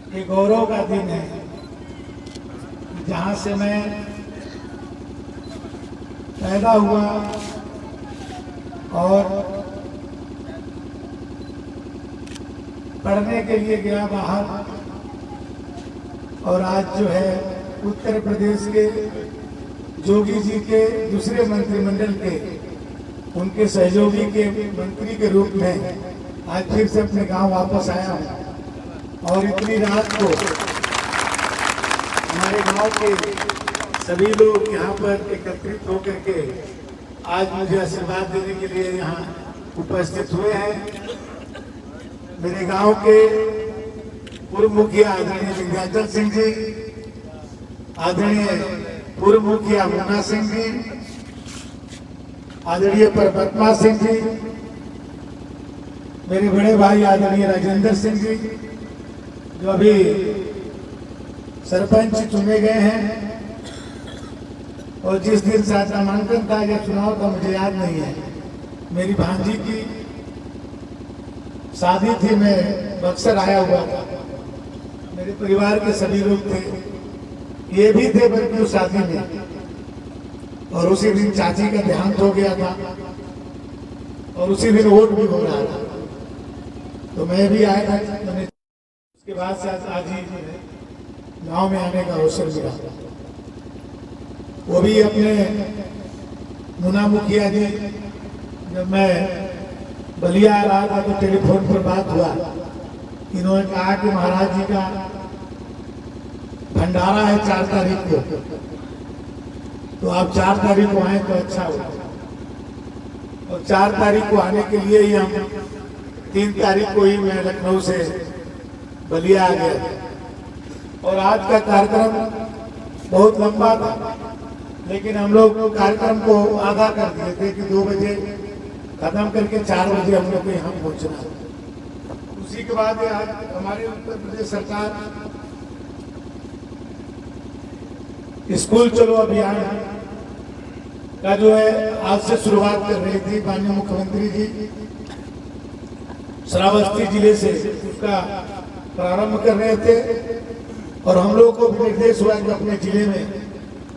ये गौरव का दिन है जहाँ से मैं पैदा हुआ और पढ़ने के लिए गया बाहर, और आज जो है उत्तर प्रदेश के जोगी जी के दूसरे मंत्रिमंडल के उनके सहयोगी के मंत्री के रूप में आज फिर से अपने गांव वापस आया हूं। और इतनी रात को हमारे गांव के सभी लोग यहाँ पर एकत्रित होकर के आज मुझे आशीर्वाद देने के लिए यहाँ उपस्थित हुए हैं। मेरे गांव के पूर्व मुखिया आदरणीय विंध्याचल सिंह जी, आदरणीय पूर्व मुखिया मुन्ना सिंह जी, आदरणीय परमात्मा सिंह जी, मेरे बड़े भाई आदरणीय राजेंद्र सिंह जी जो अभी सरपंच चुने गए हैं, और जिस दिन शायद नामांकन था या चुनाव था मुझे याद नहीं है, मेरी भांजी की शादी थी, मैं बक्सर आया हुआ था, मेरे परिवार के सभी लोग थे, ये भी थे बल्कि उस शादी में, और उसी दिन चाची का देहांत हो गया था और उसी दिन वोट भी हो रहा था, तो मैं भी आया था। मैंने उसके बाद से आज ही गांव में आने का अवसर मिला। वो भी अपने मुन्ना मुखिया जी, जब मैं बलिया आ रहा था तो टेलीफोन पर बात हुआ, इन्होंने कहा कि महाराज जी का भंडारा है 4 तारीख को, तो आप 4 तारीख को आए तो अच्छा हो। और 4 तारीख को आने के लिए ही हम 3 तारीख को ही मैं लखनऊ से बलिया आ गया। और आज का कार्यक्रम बहुत लंबा था, लेकिन हम लोग कार्यक्रम को आधा कर दिए थे कि 2 बजे खत्म करके 4 बजे हम लोग को यहाँ पहुँचना। उसी के बाद आज हमारे उत्तर प्रदेश सरकार स्कूल चलो अभियान का जो है आज से शुरुआत कर रही थी। माननीय मुख्यमंत्री जी श्रावस्ती जिले से उसका प्रारंभ कर रहे थे, और हम लोगों को भी निर्देश हुआ कि अपने जिले में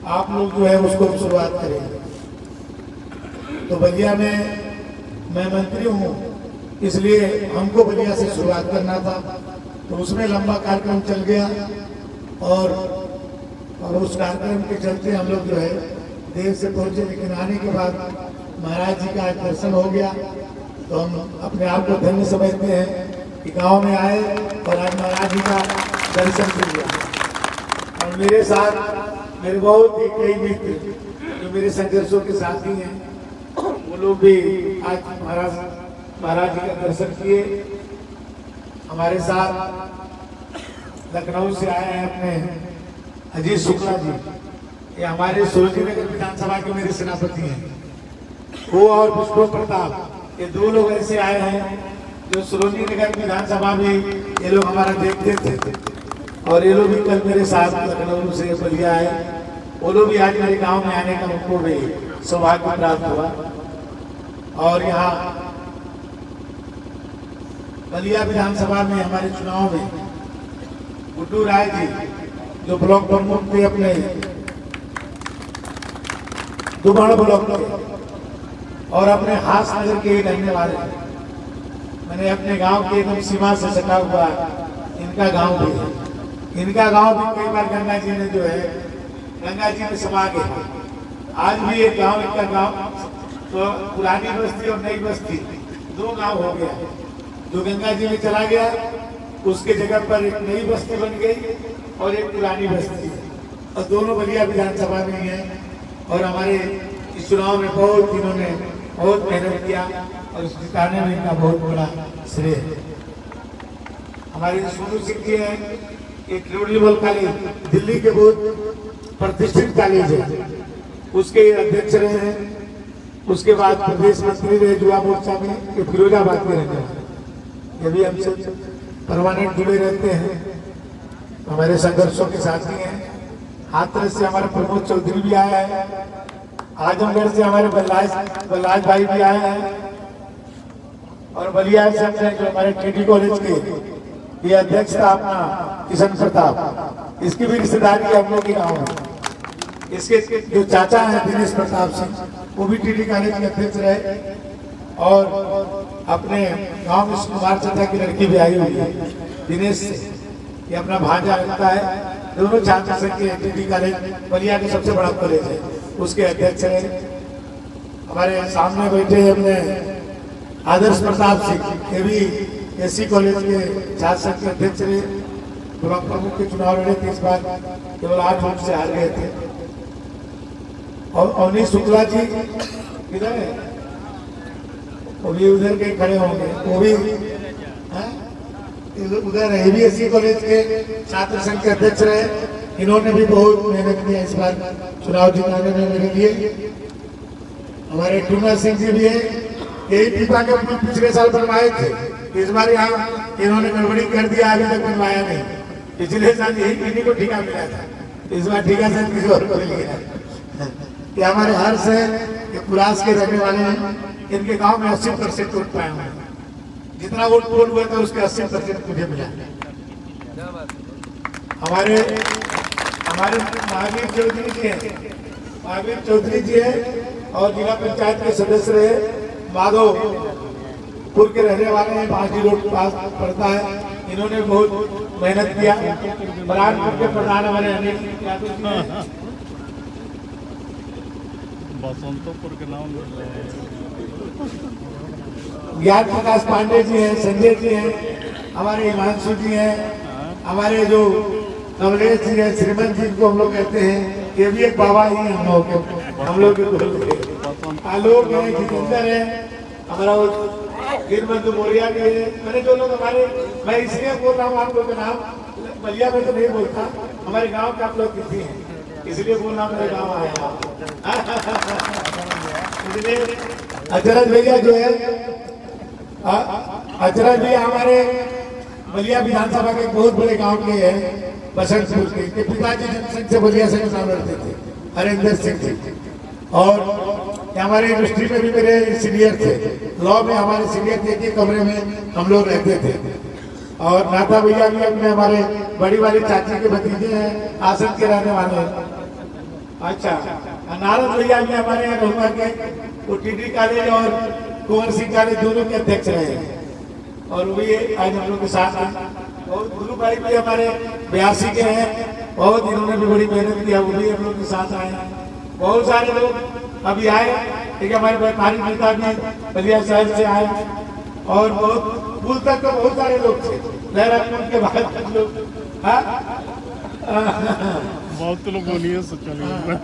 आप लोग जो है उसको शुरुआत करें। तो बलिया में मैं मंत्री हूँ, इसलिए हमको बलिया से शुरुआत करना था, तो उसमें लंबा कार्यक्रम चल गया, और उस कार्यक्रम के चलते हम लोग जो है देर से पहुंचे, लेकिन आने के बाद महाराज जी का दर्शन हो गया, तो हम अपने आप को धन्य समझते हैं कि गांव में आए और आज महाराज जी का दर्शन किया। और मेरे साथ मेरे बहुत ही कई मित्र जो मेरे संघर्षों के साथी हैं, वो लोग भी आज महाराज जी का दर्शन किए। हमारे साथ लखनऊ से आए हैं अपने अजीत शुक्ला जी, ये हमारे सुरजी नगर विधानसभा के मेरे सेनापति हैं, वो और विष्णु प्रताप, ये 2 लोग ऐसे आए हैं जो सुरजी नगर विधानसभा में ये लोग हमारा देखते थे, और ये लोग भी कल मेरे साथ लखनऊ से बलिया आए। वो लोग भी आज मेरे गांव में आने का उनको भी सौभाग्य प्राप्त हुआ। और यहाँ बलिया विधानसभा में हमारे चुनाव में गुड्डू राय जी जो ब्लॉक प्रमुख थे अपने दुबाड़ ब्लॉक के और अपने हास नगर के ही रहने वाले, मैंने अपने गांव के एकदम सीमा से सटा हुआ इनका गांव भी है। इनका गांव भी कई बार गंगा जी ने जो है गंगा जी में समा गए। आज भी एक गांव, इनका गांव तो पुरानी बस्ती और नई बस्ती 2 गांव हो गया। जो गंगा जी में चला गया उसके जगह पर एक नई बस्ती बन गई और एक पुरानी बस्ती, और दोनों बलिया विधानसभा में ही है। और हमारे इस चुनाव में बहुत इन्होंने बहुत मेहनत किया, और इस जिताने में इनका बहुत बड़ा श्रेय है। हमारे सोनू सिंह जी हैं, एक ग्लोबल कॉलेज दिल्ली के बहुत प्रतिष्ठित कॉलेज है, उसके अध्यक्ष रहे हैं। उसके बाद प्रदेश मंत्री रहे युवा मोर्चा में, ये फिरोजाबाद के रहने वाले, ये भी हमसे परमानेंट जुड़े रहते हैं, हमारे संघर्षों के साथी हैं। हाथरस से हमारे प्रमोद चौधरी भी आए हैं, आजमगढ़ से हमारे बल्लाज भाई भी आए हैं, और बलिया से जो हमारे टीटी कॉलेज के ये अध्यक्ष था अपना किशन प्रताप, इसकी भी रिश्तेदारी है हम लोग के गाँव में। इसके जो चाचा हैं दिनेश प्रताप सिंह, वो भी टीडी कॉलेज के अध्यक्ष रहे, और अपने गांव में कुमार चाचा की लड़की भी आई हुई है दिनेश से, ये अपना भांजा लगता है। दोनों छात्र संघ के टीडी कॉलेज बलिया के सबसे बड़ा कॉलेज है, उसके अध्यक्ष है। हमारे सामने बैठे अपने आदर्श प्रताप सिंह, ये भी एससी कॉलेज के छात्र संघ के अध्यक्ष रहे, ब्लॉक प्रमुख के चुनाव लड़े थे, इस बार केवल 8 वोट से हार गए थे। और अवनीश शुक्ला जी किधर है, वो भी उधर के खड़े होंगे, वो भी उधर एबीएससी कॉलेज के छात्र संघ के अध्यक्ष रहे। इन्होंने भी बहुत मेहनत किया इस बार चुनाव जिताने में मेरे लिए। हमारे टूना सिंह जी भी है, यही पिता के पुल पिछले साल बनवाए थे, इस बार यहाँ इन्होंने गड़बड़ी कर दिया, अभी तक बनवाया नहीं। पिछले साल यही इन्हीं को ठेका मिला था, इस बार ठेका से किसी और को मिल गया। ये हमारे हर्ष है, ये पुरास के रहने वाले हैं, इनके गांव में 80% वोट पाए हुए हैं। जितना वोट पोल हुआ था उसके 80% मुझे मिला। हमारे महावीर चौधरी जी हैं, महावीर चौधरी जी है और जिला पंचायत के सदस्य रहे, माधोपुर के रहने वाले हैं, 5 रोड पास पड़ता है। इन्होंने बहुत मेहनत किया। बरानपुर के प्रधान हमारे अनिल बसंतपुर के नाम ज्ञान प्रकाश पांडे जी हैं, संजय जी हैं, हमारे हिमांशु जी हैं, हमारे जो कमलेश जी हैं, श्रीमंत जी को हम लोग कहते हैं, ये भी एक बाबा ही हैं हम लोग के। आलोक है, जितेंद्र है, हमारा वो गिरबंधु मोरिया भी है। मैंने जो लोग हमारे, मैं इसलिए बोल रहा हूँ आप लोग का नाम, बलिया में तो नहीं बोलता, हमारे गाँव के आप लोग कितने हैं, इसलिए बोल रहा मेरे गाँव आया। इसलिए अचरज भैया जो है, अचरज भैया हमारे बलिया विधानसभा के बहुत बड़े गांव के हैं, बसंतपुर के पिताजी जनसंघ से बलिया से चुनाव लड़ते थे, हरेंद्र सिंह जी। और हमारे यूनिवर्सिटी में भी मेरे सीनियर थे, लॉ में हमारे सीनियर थे, एक कमरे में हम लोग रहते थे। और नाथा भैया भी अपने हमारे बड़ी वाली चाची के भतीजे हैं, आसन के रहने वाले हैं। अच्छा, नारद भैया भी हमारे यहाँ रहुआ के, वो टीडी कॉलेज और कुंवर सिंह कॉलेज दोनों के अध्यक्ष रहे, और वो भी आज हम लोग के साथ हैं। और गुरु भाई भी हमारे 82 के हैं, बहुत इन्होंने भी बड़ी मेहनत किया, वो भी हम लोग के साथ आए। बहुत सारे लोग अभी आए, ठीक है, हमारे व्यापारी नेता भी बलिया शहर से आए, और बहुत पुल तक तो बहुत सारे लोग थे, लहरापुर के बाद लोग, बहुत लोग बोलिए चलिए।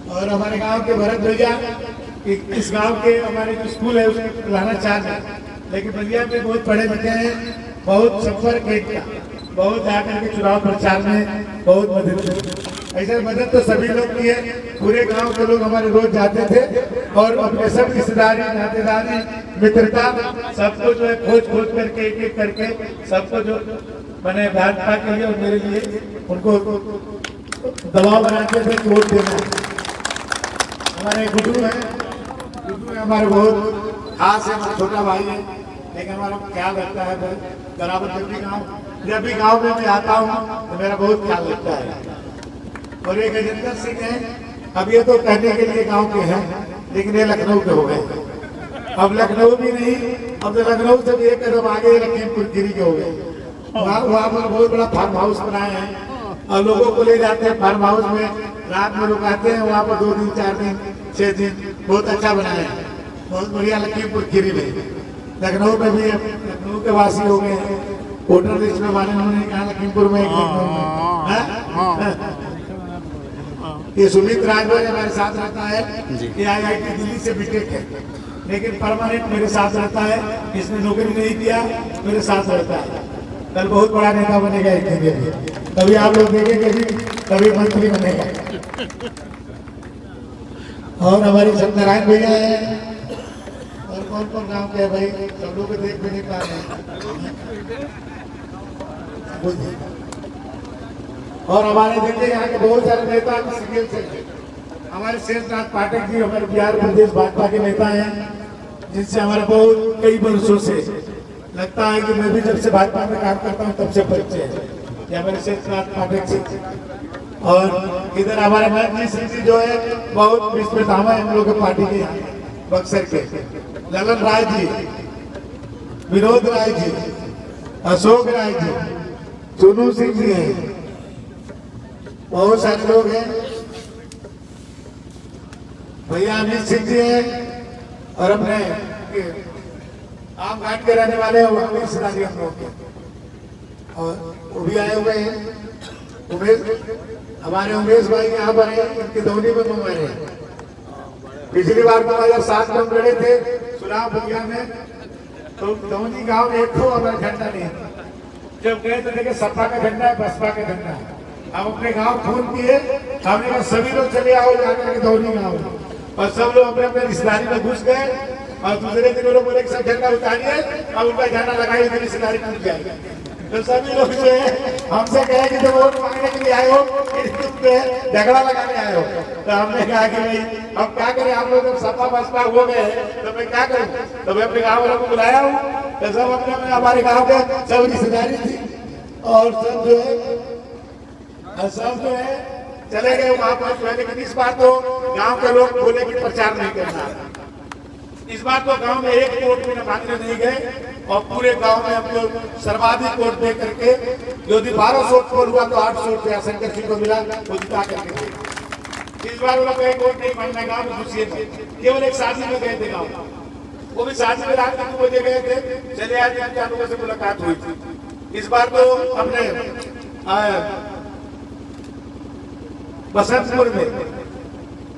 और हमारे गांव के भरत भैया, इस गांव के हमारे जो स्कूल है उसके प्रधानाचार्य है, लेकिन बलिया में बहुत पढ़े लिखे हैं, बहुत संपर्क है, बहुत जाकर के चुनाव प्रचार में बहुत मदद की। ऐसे मदद तो सभी लोग की है, पूरे गांव के लोग हमारे रोज जाते थे, और अपने सब रिश्तेदारी, नातेदारी, मित्रता सबको जो है खोज करके एक एक करके सबको जो मैंने भाजपा के लिए और मेरे लिए उनको दबाव बनाते थे कि वोट देना। हमारे गुड्डू है हमारे बहुत खास है, हमारा छोटा भाई है, लेकिन हमारा ख्याल रखता है बराबर। जब भी गांव में मैं आता हूँ तो मेरा बहुत ख्याल रखता है। और एक गजेंद्र सिंह है, अब ये तो कहने के लिए गांव के हैं, लेकिन ये लखनऊ के हो गए। अब लखनऊ भी नहीं, अब तो लखनऊ से भी एक कदम आगे लखीमपुर खीरी के हो गए। वहाँ पर बहुत बड़ा फार्म हाउस बनाए हैं, और लोगों को ले जाते हैं फार्म हाउस में, रात में रुकाते हैं वहाँ पर 2 दिन 4 दिन 6 दिन, बहुत अच्छा बनाया है, बहुत बढ़िया। लखीमपुर खीरी में, लखनऊ में भी लखनऊ के वासी हो गए हैं, वोटर लिस्ट में माने उन्होंने कहा लखीमपुर में ये सुमित राजभर हमारे साथ रहता है, ये IIT दिल्ली से बीटेक है, लेकिन परमानेंट मेरे साथ रहता है, इसने नौकरी नहीं किया, मेरे साथ रहता है। कल बहुत बड़ा नेता बनेगा एक दिन के लिए, कभी आप लोग देखेंगे भी, कभी मंत्री बनेगा। और हमारी सत्यनारायण भैया है, और कौन कौन गाँव के है भाई, सब लोग को देख भी नहीं पा रहे। और हमारे देखिए यहाँ के बहुत सारे नेता सिंगल से, हमारे शेषनाथ पाठक जी हमारे बिहार प्रदेश भाजपा के नेता हैं, जिनसे हमारे बहुत कई वर्षों से लगता है कि मैं भी जब से भाजपा में काम करता हूँ तब से परिचय है, या मेरे शेषनाथ पाठक जी। और इधर हमारे मैम जी जो है बहुत विस्मृतामा है हम लोग के पार्टी के यहाँ बक्सर के, ललन राय जी, विनोद राय जी, अशोक राय जी, चुनू सिंह जी हैं, बहुत सारे लोग हैं, भैया अमित सिंह जी हैं, और अपने आम घाट के रहने वाले हैं वो रिश्तेदारी हम लोग के, और वो भी आए हुए हैं। उमेश, हमारे उमेश भाई यहाँ पर है, उनकी धोनी में मुंबई है। पिछली बार 2007 में हम लड़े थे चुनाव बलिया में, तो धोनी गांव में एक तो हमारा झंडा नहीं था। जब गए तो देखे सपा का झंडा है, बसपा का झंडा है। हम अपने गांव फोन किए, हमने कहा सभी लोग चले आओ जाकर के धोनी गांव, और सब लोग अपने अपने रिश्तेदारी में घुस गए। और दूसरे दिन लोग बोले सब झंडा उतारिए, अब उनका झंडा लगाइए तो रिश्तेदारी टूट जाएगी। तो सभी लोग जो है हमसे कहे कि जब वोट मांगने के लिए आए हो झगड़ा लगाने आए हो, तो हमने कहा कि भाई अब क्या करें, आप लोग जब सपा बसपा हो गए तो मैं क्या करूं। तो मैं अपने गाँव वालों को बुलाया हूँ, तो सब अपने अपने हमारे गाँव के सब रिश्तेदारी थी, और सब जो है चले गए वहां पर। लेकिन इस बार तो गाँव के लोग बोले कि प्रचार नहीं करना। इस बार तो गांव में एक वोट में मांगने नहीं गए, और पूरे गांव में हम लोग सर्वाधिक वोट दे करके, यदि 1200 वोट हुआ तो 800 रुपया शंकर सिंह को मिला, वो जिता करके। इस बार लोग एक वोट नहीं मांगना, गाँव में खुशी थे, केवल एक शादी में गए थे गाँव, वो भी शादी में रात 2 बजे गए थे, चले आए 4 लोगों से मुलाकात हुई थी। इस बार तो हमने बसंतपुर में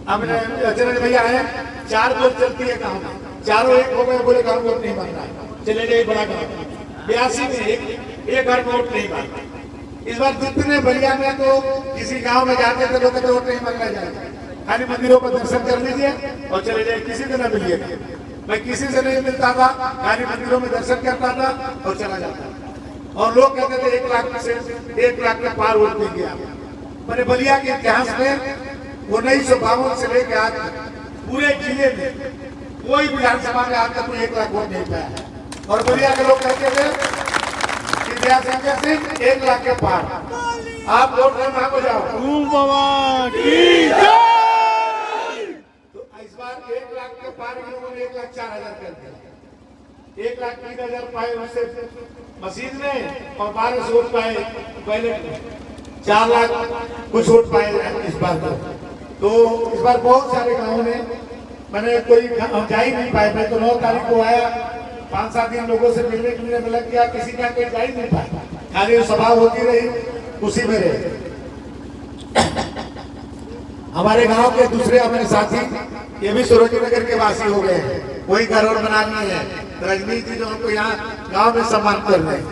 हमने अजय भैया आए, 4 वोट चलती है गाँव में, चारों एक हो गए, बोले गाँव वोट नहीं मांगना है, चले गए बड़ा गाँव 82 में एक घर वोट नहीं मांगा। इस बार जितने बलिया में तो किसी गांव में जाते थे लोग वोट नहीं मांगना चाहिए, खाली मंदिरों पर दर्शन कर लीजिए और चले जाए, किसी से न मिलिए। मैं किसी से नहीं मिलता था, खाली मंदिरों में दर्शन करता था और चला जाता था। और लोग कहते थे 1 लाख से 1 लाख के पार वोट देंगे आप। मैंने बलिया के इतिहास में 1952 से लेकर आज पूरे जिले में कोई विधानसभा में आज तक 1 लाख वोट नहीं पाया। और बलिया के लोग कहते थे शंकर सिंह 1 लाख के पार, आप वोट नहीं मांगो जाओ। तो इस बार 1 लाख के पार लोगों ने 1,04,000 कर दिया, 1,03,000 पाए उससे मशीन में, और 1200 वोट पाए पहले, 4 लाख कुछ वोट पाए इस बार। तो इस बार बहुत सारे गाँव में मैंने कोई जा ही नहीं पाए। मैं तो 9 तारीख को आया, 5-7 दिन लोगों से मिलने के लिए लग गया, किसी का कोई जा ही नहीं पाया, खाली सभा होती रही, उसी में रहे। हमारे गांव के दूसरे हमारे साथी ये भी सरोजनी नगर के वासी हो गए हैं, वही घर और बना लिए हैं। रजनीश जी जो हमको यहाँ गांव में सम्मान कर रहे हैं,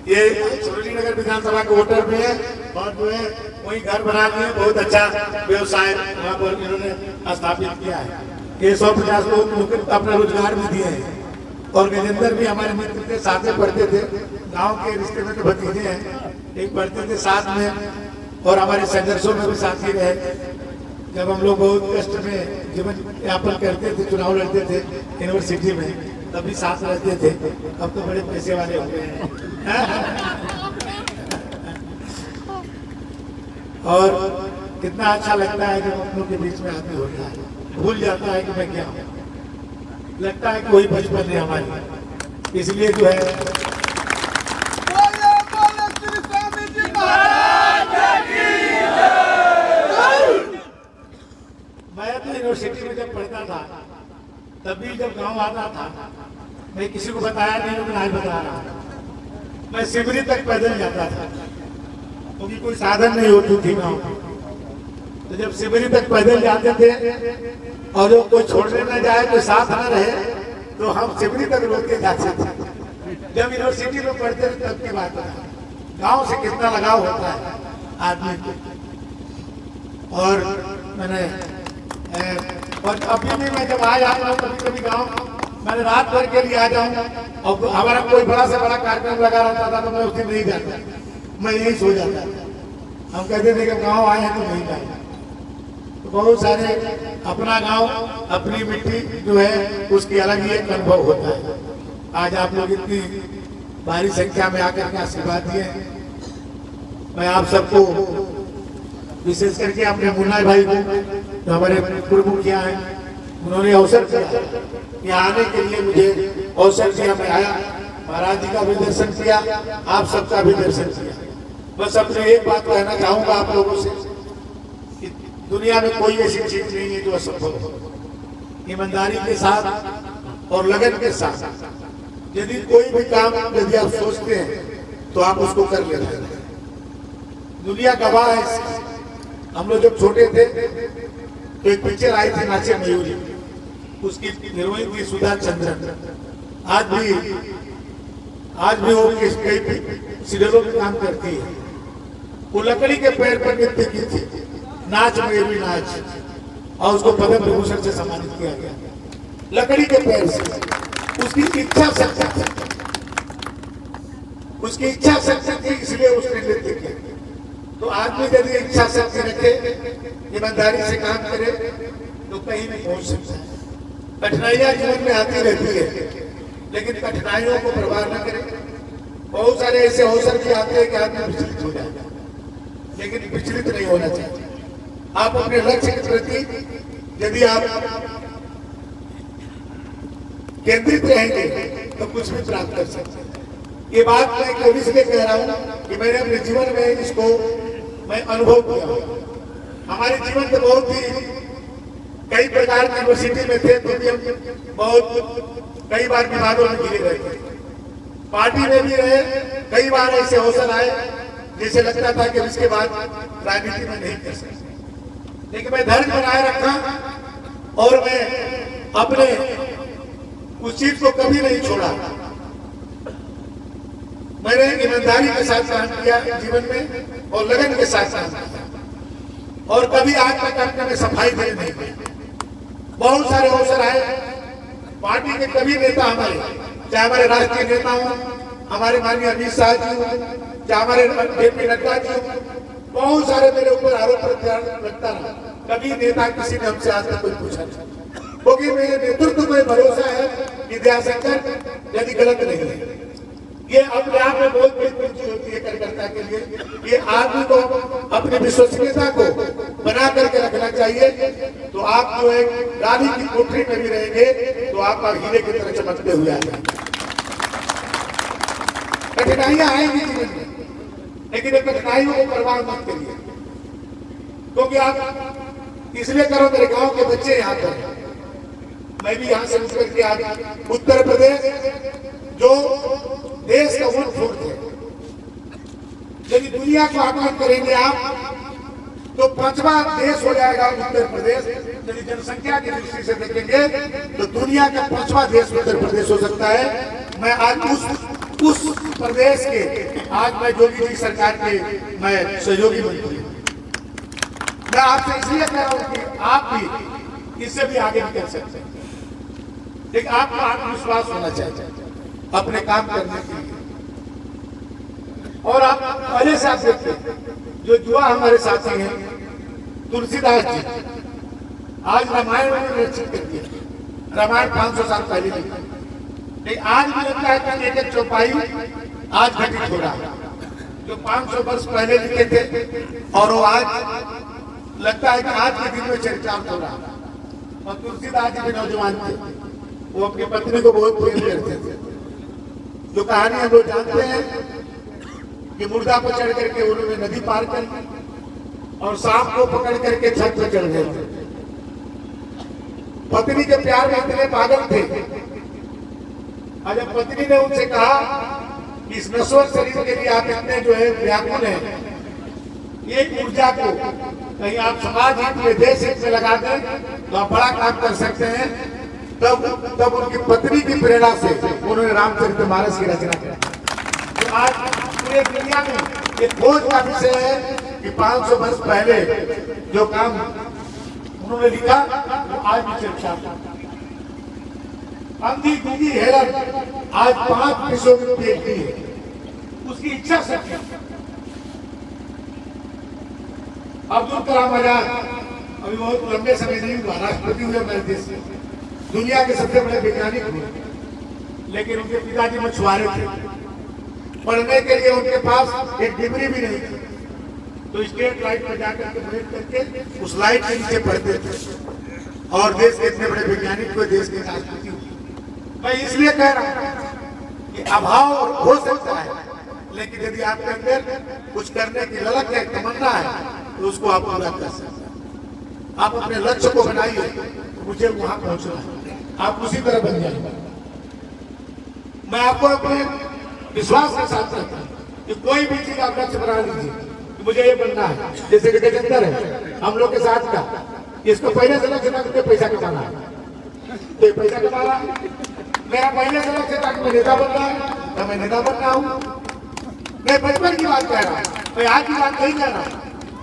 ये सरोजनी नगर विधानसभा के वोटर भी है, और जो है वही घर बना लिए, बहुत अच्छा व्यवसाय वहाँ पर इन्होंने स्थापित किया है। ये 150 लोग अपना रोजगार भी दिए हैं। और गजेंद्र भी हमारे मित्र के साथ में पढ़ते थे, गांव के रिश्ते में तो भतीजे हैं, एक पढ़ते थे साथ में, और हमारे संघर्षों में भी साथी रहे। जब हम लोग बहुत कष्ट में जीवन यापन करते थे, चुनाव लड़ते थे यूनिवर्सिटी में, तभी साथ रहते थे। अब तो बड़े पैसे वाले हो गए हैं। और कितना अच्छा लगता है जब अपनों के बीच में आदमी होता है, भूल जाता है कि मैं क्या हूँ, लगता है कोई बचपन है हमारी। इसलिए जो है मैं तो यूनिवर्सिटी में जब पढ़ता था, तभी जब गांव आता था, मैं किसी को बताया नहीं, लेकिन आज बता रहा था, मैं सिमरी तक पैदल जाता था, क्योंकि कोई साधन नहीं होती थी गाँव में। तो जब सिमरी तक पैदल जाते थे, और जो कोई छोड़ने न जाए, कोई साथ न रहे, तो हम सिमरी तक रोक के जाते थे। जब यूनिवर्सिटी में पढ़ते थे तब की बात है, गांव से कितना लगाव होता है आदमी को। और मैंने और अभी भी मैं जब आ जाता हूँ, कभी कभी गाँव मैंने रात भर के लिए आ जाऊँ, और हमारा कोई बड़ा से बड़ा कार्यक्रम लगा रहता था तो मैं उस दिन नहीं जाता, मैं यही सो जाता था। हम कहते थे कि गाँव आए हैं तो नहीं जाए। तो बहुत सारे अपना गांव, अपनी मिट्टी जो है उसकी अलग ही एक अनुभव होता है। आज आप लोग इतनी भारी संख्या में आकर के आशीर्वाद दिए। मैं आप सबको विशेष करके अपने मुन्ना भाई को, जो हमारे पूर्व मुखिया हैं, उन्होंने अवसर दिया, यहाँ आने के लिए मुझे अवसर दिया। मैं आया, महाराज जी का भी दर्शन किया, आप सबका भी दर्शन किया। बस अपने एक बात कहना चाहूंगा आप लोगों से कि दुनिया में कोई ऐसी चीज नहीं है जो असंभव हो। ईमानदारी के साथ और लगन के साथ यदि कोई भी काम यदि आप सोचते हैं तो आप उसको कर लेते हैं। दुनिया गवाह है इसकी। हम लोग जब छोटे थे तो एक पिक्चर आई थी नाचे मयूरी, उसकी हीरोइन थी सुधा चंद्रन। आज भी वो कई सीरियलों में काम करती है। वो लकड़ी के पेड़ पर नृत्य की थी, नाच मयूरी नाच, और उसको पद्म विभूषण से सम्मानित किया गया। लकड़ी के पेड़ से उसकी इच्छा शक्ति थी, उसकी इच्छा शक्ति थी, इसलिए उसने नृत्य किया। तो आदमी यदि इच्छा शक्ति रखे, ईमानदारी से काम करे तो कहीं भी पहुंच सकता है। कठिनाइयां जीवन में आती रहती है, लेकिन कठिनाइयों को परवाह न करें। बहुत सारे ऐसे अवसर भी आते हैं कि आदमी विचलित हो जाता है, लेकिन विचलित नहीं होना चाहिए। आप अपने लक्ष्य के प्रति यदि आप केंद्रित रहेंगे तो कुछ भी प्राप्त कर सकते हैं। ये बात मैं कभी इसलिए कह रहा हूँ कि मैंने अपने जीवन में इसको मैं अनुभव किया। हमारे जीवन में बहुत ही कई प्रकार की यूनिवर्सिटी में थे तो भी हम बहुत कई बार विवादों में घिरे रहे थे। पार्टी में भी रहे, कई बार ऐसे अवसर आए जैसे लगता था कि इसके बाद राजनीति में नहीं कर सकते, लेकिन मैं धैर्य बनाए रखा और मैं अपने उस चीज को कभी नहीं छोड़ा। मैंने ईमानदारी के साथ काम किया जीवन में और लगन के साथ काम किया, और कभी आज तक अपने में सफाई दे नहीं दी। बहुत सारे अवसर आए, पार्टी के कभी नेता हमारे, चाहे हमारे राष्ट्रीय नेता हो, हमारे माननीय अमित शाह जी हो, चाहे हमारे जेपी नड्डा जी हो, बहुत सारे मेरे ऊपर आरोप प्रत्यारोप लगता रहा। कभी नेता किसी ने हमसे आज तक कोई पूछा नहीं, क्योंकि मेरे नेतृत्व में भरोसा है कि दयाशंकर यदि गलत नहीं है। ये अपने आप में बहुत बड़ी पूंजी होती है कार्यकर्ता के लिए। ये आदमी को अपनी विश्वसनीयता को बना करके रखना चाहिए। तो आप जो है रानी की कोठरी में भी रहेंगे तो आप हीरे की तरह चमकते हुए आएंगे। कठिनाइयां आएंगी जीवन में, लेकिन कठिनाइयों को परवाह मत करिए, क्योंकि आप इसलिए करो मेरे गांव के बच्चे यहाँ पर, मैं भी यहाँ से निकल के आ गया। उत्तर प्रदेश जो देश का वन फोर्थ है, यदि दुनिया को आकलन करेंगे आप तो 5वां देश हो जाएगा उत्तर प्रदेश। यदि जनसंख्या की दृष्टि से देखेंगे तो दुनिया का 5वां देश उत्तर प्रदेश हो सकता है। मैं आज उस प्रदेश के आज मैं योगी जी सरकार के मैं सहयोगी मंत्री हूँ। मैं आपसे इसलिए कह रहा हूँ कि आप भी इससे भी आगे निकल सकते हैं, लेकिन आपको आत्मविश्वास होना चाहिए अपने काम करने के लिए। और आप पहले से आप देखते जो युवा हमारे साथी हैं, तुलसीदास जी आज रामायण में रचित कर दिया। रामायण 500 साल पहले लिखी, लेकिन आज भी लगता है कि एक एक चौपाई आज घटित हो रहा है। जो 500 वर्ष पहले लिखे थे और वो आज लगता है कि आज के दिन में चरितार्थ हो रहा है। और तुलसीदास जी भी नौजवान थे, वो अपनी पत्नी को बहुत प्रेम करते थे। जो कहानी हम लोग जानते हैं कि मुर्दा पर चढ़ करके उन्होंने नदी पार कर और सांप को पकड़ करके छत पर चढ़ गए थे। पत्नी के प्यार में इतने पागल थे, और जब पत्नी ने उनसे कहा कि इस नश्वर शरीर के लिए आप इतने जो है व्याकुल हैं, एक ऊर्जा को कहीं आप समाज हित में देश हित में लगा दें तो आप बड़ा काम कर सकते हैं। तब उनकी पत्नी की प्रेरणा से उन्होंने रामचरितमानस की रचना की। तो आज पूरे दुनिया में ये खोज का विषय है कि 500 वर्ष पहले जो काम उन्होंने लिखा वो आज भी चर्चा। अंधी गूंगी हेलन आज 5 विषयों में PhD है, उसकी इच्छा शक्ति। अब्दुल कलाम आजाद अभी बहुत लंबे समय नहीं हुआ, राष्ट्रपति हुए हमारे देश से, दुनिया के सबसे बड़े वैज्ञानिक हुए, लेकिन उनके पिताजी मछुआरे थे। पढ़ने के लिए उनके पास एक डिग्री भी नहीं थी, तो स्ट्रीट लाइट पर जाकर के बैठ करके उस लाइट के नीचे पढ़ते थे और देश के इतने बड़े वैज्ञानिक को देश के राष्ट्रपति हुए। मैं इसलिए कह रहा हूं कि अभाव हो सकता है, लेकिन यदि आपके अंदर कुछ करने की ललक है, तमन्ना है, तो उसको आप पूरा कर सकते हैं। आप अपने लक्ष्य को बनाइए, मुझे वहां पहुंचना है, आप उसी तरह बन जाइए। मैं आपको अपने विश्वास के साथ कहता हूं कि कोई भी चीज आप लक्ष्य बना लीजिए कि मुझे ये बनना है। जैसे कि गजेंद्र है हम लोग के साथ का, इसको पहले से लक्ष्य था कि पैसा कमाना है, तो पैसा कमाना। मेरा पहले से लक्ष्य था कि मैं नेता बनना है, तो मैं नेता बनना हूँ। मैं बचपन की बात कह रहा हूँ, मैं आज की बात नहीं कह रहा हूँ।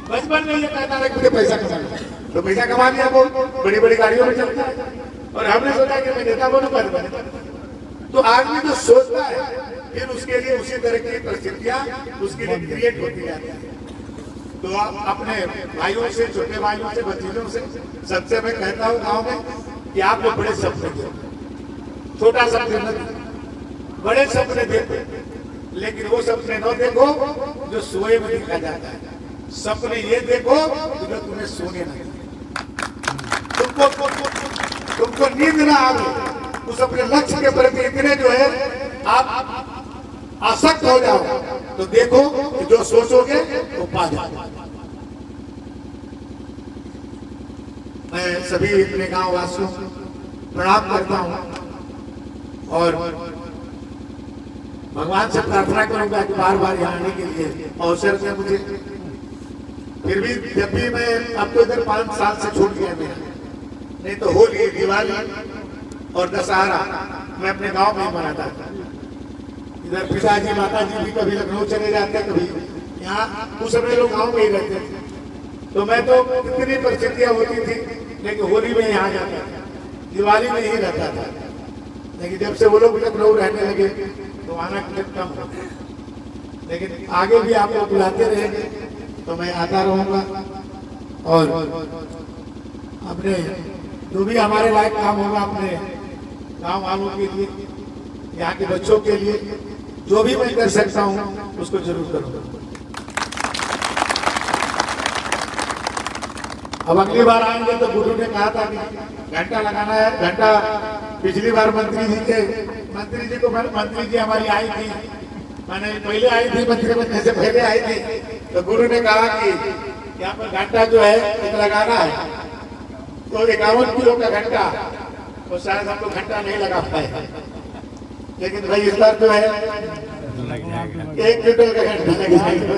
बचपन में ये कहता था कि मुझे पैसा कमाना है, तो पैसा कमा लिया, बहुत बड़ी बड़ी गाड़ियों में चलता है, और हमने सोचा कि मैं नेता बनूंगा। तो आदमी जो सोचता है फिर उसके लिए उसी तरह की परिस्थितियां उसके लिए क्रिएट होती जाती है। तो आप अपने भाइयों से, छोटे भाइयों से, भतीजों से, सबसे मैं कहता हूँ गांव में कि आप लोग बड़े सपने देखो, छोटा सपने न देखो, बड़े सपने देखो, लेकिन वो सपने न देखो जो सोए में देखा जाता है। सपने ये देखो जो तुम्हें सोने नहीं, तुमको नींद ना आवे, उस अपने लक्ष्य के प्रति इतने जो है आप आसक्त हो जाओ, तो देखो कि जो सोचोगे वो पा जाओ। मैं सभी अपने गांव वासियों को प्रणाम करता हूं और भगवान से प्रार्थना करूंगा कि बार बार यहाँ आने के लिए अवसर दे मुझे। फिर भी जब भी मैं अब तो इधर 5 साल से छूट गया मेरा, नहीं तो होली, दिवाली और दशहरा मैं अपने गांव में ही मनाता था। इधर पिताजी माताजी भी कभी लखनऊ चले जाते, कभी यहाँ, उस समय लोग गांव में ही रहते थे। तो मैं तो कितनी परिस्थितियां होती थी, लेकिन होली में यहाँ जाता था, दिवाली में ही रहता था। लेकिन जब से वो लोग लखनऊ रहने लगे तो आना कम हो, लेकिन आगे भी आप लोग बुलाते रहेंगे तो मैं आता रहूंगा। और अपने जो भी हमारे लायक काम होगा अपने गांव वालों के लिए, यहाँ के बच्चों के लिए, जो भी मैं कर सकता हूँ उसको जरूर करूँगा। अब अगली बार आएंगे तो गुरु ने कहा था कि घंटा लगाना है। घंटा पिछली बार मंत्री जी हमारी आई थी, मैंने पहले आई थी, मंत्री बनने से पहले आई थी, तो गुरु ने कहा कि यहाँ पर घंटा जो है एक लगाना है, तो 51 किलो का घंटा, तो शायद हम लोग घंटा नहीं लगा पाए, लेकिन भाई इस बार जो है 1 क्विंटल का घंटा लग जाएगा।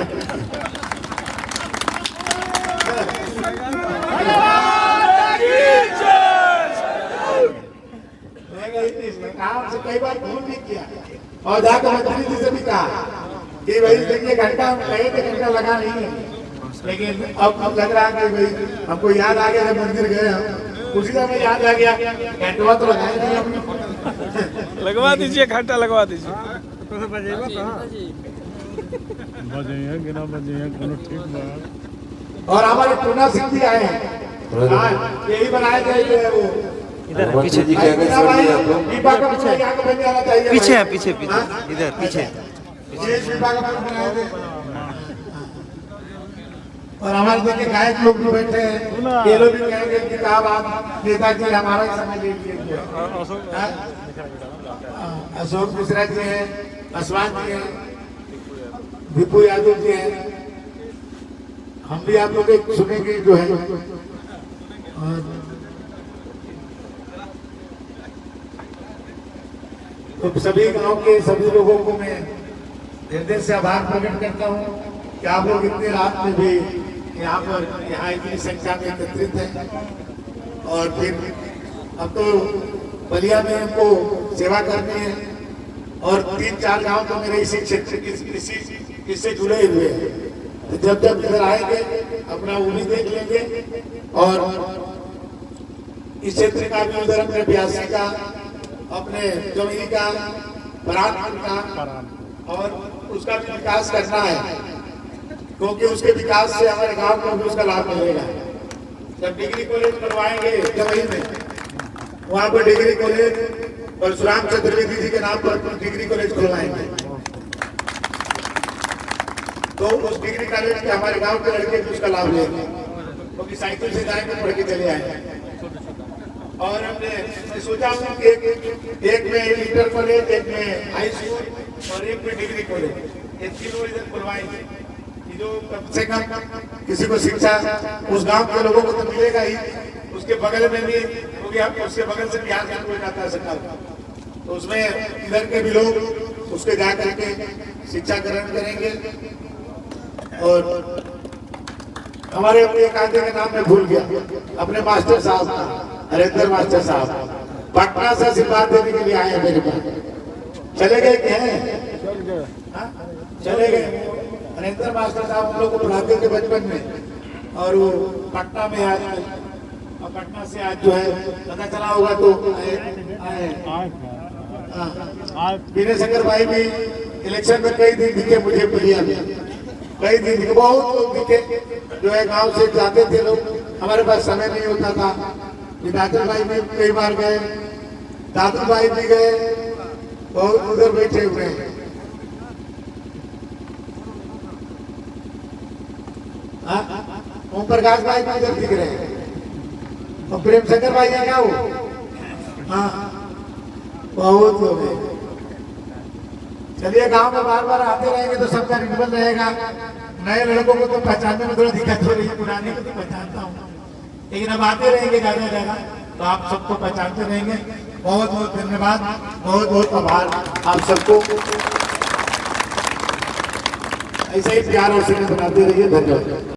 से कई बार भूल भी किया और जाकर मंत्री जी से भी कहा कि भाई देखिए घंटा हम कहे थे घंटा लगा नहीं है, लेकिन अब लग रहा है कि भाई हमको याद आ गया, मंदिर गए हम उसी समय याद आ गया, घंटा तो लगाए थे हमने। लगवा दीजिए, घंटा लगवा दीजिए। और हमारे टूना सिंह भी आए हैं, यही बनाए थे वो इधर पीछे जी, क्या कर पीछे है, पीछे पीछे इधर पीछे। और हमारे देखिए गायक लोग भी बैठे हैं, ये लोग भी कहेंगे कि क्या बात नेताजी हमारा ही समय ले लिए। अशोक मिश्रा जी हैं, पासवान जी हैं, दीपू यादव जी हैं, हम भी आप लोग सुनेंगे जो है। तो सभी गांव के सभी लोगों को मैं हृदय से आभार प्रकट करता हूँ कि आप लोग इतनी रात में भी यहाँ इतनी संख्या में एकत्रित हैं। और फिर अब तो बलिया में हमको सेवा करनी है और 3-4 गांव तो मेरे इसी क्षेत्र इससे जुड़े हुए हैं। तो जब जब इधर आएंगे अपना वो भी देख लेंगे और इस क्षेत्र का भी उधर अपने ब्यासी का, अपने जमीन का, परानपुर का और उसका भी विकास करना है, क्योंकि उसके विकास से हमारे गांव को भी उसका लाभ मिलेगा। जब डिग्री कॉलेज बनवाएंगे जमीन में, वहां पर डिग्री कॉलेज परशुराम चतुर्वेदी जी के नाम पर डिग्री कॉलेज खुलवाएंगे। तो उस डिग्री कॉलेज के हमारे गांव के लड़के भी उसका लाभ लेंगे, क्योंकि साइकिल से जाएंगे पढ़ के चले आएंगे। और मैं सोचा हूँ कि एक में इंटर कॉलेज, एक में हाई स्कूल और एक में डिग्री कॉलेज, ये तीनों इधर खुलवाएंगे। जो कम से कम किसी को शिक्षा उस गांव के लोगों को तो मिलेगा ही, उसके बगल में भी, क्योंकि हम उसके बगल से बिहार का कोई जाता है सरकार, तो उसमें इधर के भी लोग उसके जा करके शिक्षा ग्रहण करेंगे। और हमारे एक आदमी का नाम मैं भूल गया, अपने मास्टर साहब का, हरेंद्र मास्टर साहब पटना से आशीर्वाद देने के लिए आए हैं मेरे पास। चले गए क्या है? चले गए। हरेंद्र मास्टर साहब हम लोग को पढ़ाते थे बचपन में, और वो पटना में आज, और पटना से आज जो है पता चला होगा तो विनय शंकर भाई भी इलेक्शन में कई दिन दिखे मुझे बलिया में, कई दिन दिखे, बहुत लोग दिखे जो है गांव से जाते थे लोग। हमारे पास समय नहीं होता था, विधाचल भाई भी कई बार गए, दादू भाई भी गए, बहुत उधर बैठे हुए हैं। ओम प्रकाश भाई भी इधर दिख रहे हैं, और प्रेम शंकर भाई है क्या वो? हाँ, बहुत लोग हैं। चलिए, गांव में बार बार आते रहेंगे तो सबका रिन्यूअल रहेगा। नए लड़कों को तो पहचानने में थोड़ा दिक्कत हो रही है, पुराने को तो पहचानता हूँ, लेकिन अब आते रहेंगे ज्यादा ज्यादा तो आप सबको पहचानते रहेंगे। बहुत बहुत धन्यवाद, बहुत बहुत आभार आप सबको। ऐसे ही प्यार और स्नेह बनाते रहिए। धन्यवाद।